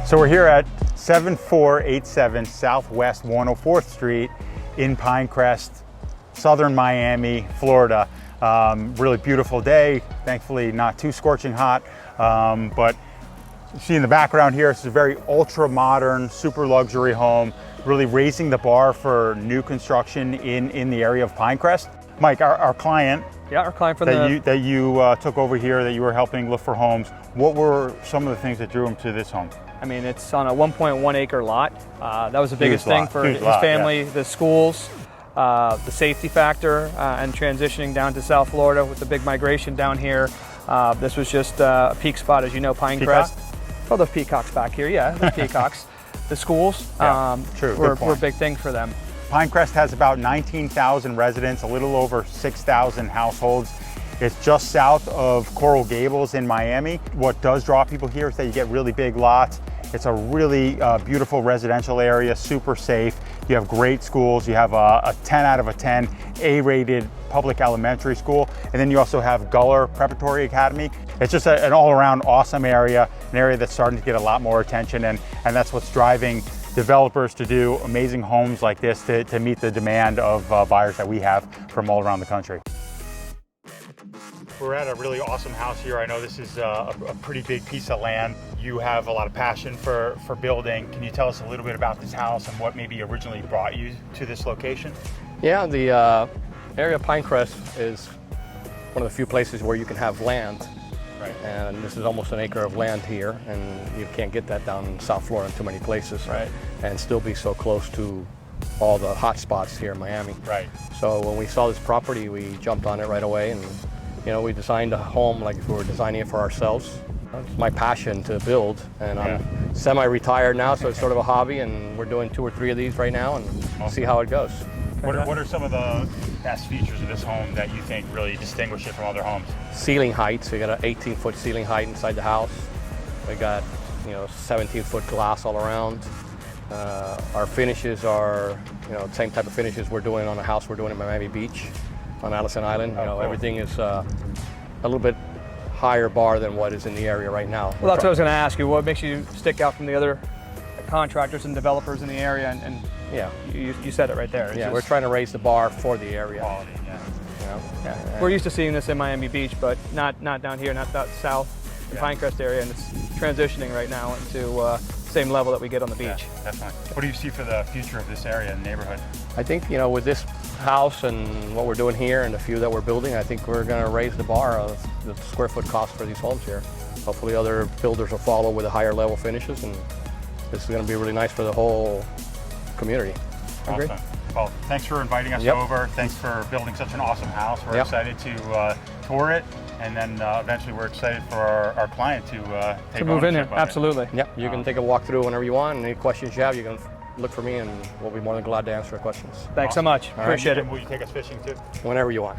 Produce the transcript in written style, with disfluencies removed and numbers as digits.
So we're here at 7487 Southwest 104th Street in Pinecrest, southern Miami, Florida. Really beautiful day, thankfully not too scorching hot, but you see in the background here, it's a very ultra modern, super luxury home, really raising the bar for new construction in the area of Pinecrest. Mike, our client, our client from that you took over here, that you were helping look for homes, what were some of the things that drew him to this home? I mean, it's on a 1.1 acre lot. That was the biggest thing for his family, the schools, the safety factor, and transitioning down to South Florida with the big migration down here. This was just a peak spot, as you know, Pinecrest. Oh, the peacocks back here, yeah, the peacocks. The schools were a big thing for them. Pinecrest has about 19,000 residents, a little over 6,000 households. It's just south of Coral Gables in Miami. What does draw people here is that you get really big lots. It's a really beautiful residential area, super safe. You have great schools. You have a 10 out of a 10 A-rated public elementary school. And then you also have Guller Preparatory Academy. It's just an all-around awesome area, an area that's starting to get a lot more attention. And that's what's driving developers to do amazing homes like this to meet the demand of buyers that we have from all around the country. We're at a really awesome house here. I know this is a pretty big piece of land. You have a lot of passion for building. Can you tell us a little bit about this house and what maybe originally brought you to this location? Yeah, the area of Pinecrest is one of the few places where you can have land. Right. And this is almost an acre of land here, and you can't get that down in South Florida in too many places. Right. And still be so close to all the hot spots here in Miami. Right. So when we saw this property, we jumped on it right away, and we designed a home like if we were designing it for ourselves. It's my passion to build, and I'm semi-retired now, so it's sort of a hobby, and we're doing 2 or 3 of these right now, and see how it goes. What are some of the best features of this home that you think really distinguish it from other homes? Ceiling heights. We got an 18-foot ceiling height inside the house. We got 17-foot glass all around. Our finishes are same type of finishes we're doing on a house we're doing in Miami Beach on Allison Island. Cool. Everything is a little bit higher bar than what is in the area right now. Well, that's what I was going to ask you. What makes you stick out from the other contractors and developers in the area? And yeah, you said it right there. It's we're trying to raise the bar for the area. Quality, We're used to seeing this in Miami Beach, but not down here, not that south Pinecrest area, and it's transitioning right now into same level that we get on the beach. Yeah, definitely. What do you see for the future of this area and neighborhood? I think with this house and what we're doing here and the few that we're building, I think we're going to raise the bar of the square foot cost for these homes here. Hopefully other builders will follow with a higher level finishes, and this is going to be really nice for the whole community. Awesome. Well, thanks for inviting us over. Thanks for building such an awesome house. We're excited to tour it, and then eventually we're excited for our client to take move in here. Absolutely. Yep. You can take a walk through whenever you want, and any questions you have, you can look for me, and we'll be more than glad to answer your questions. Thanks so much. Appreciate it. Will you take us fishing too? Whenever you want.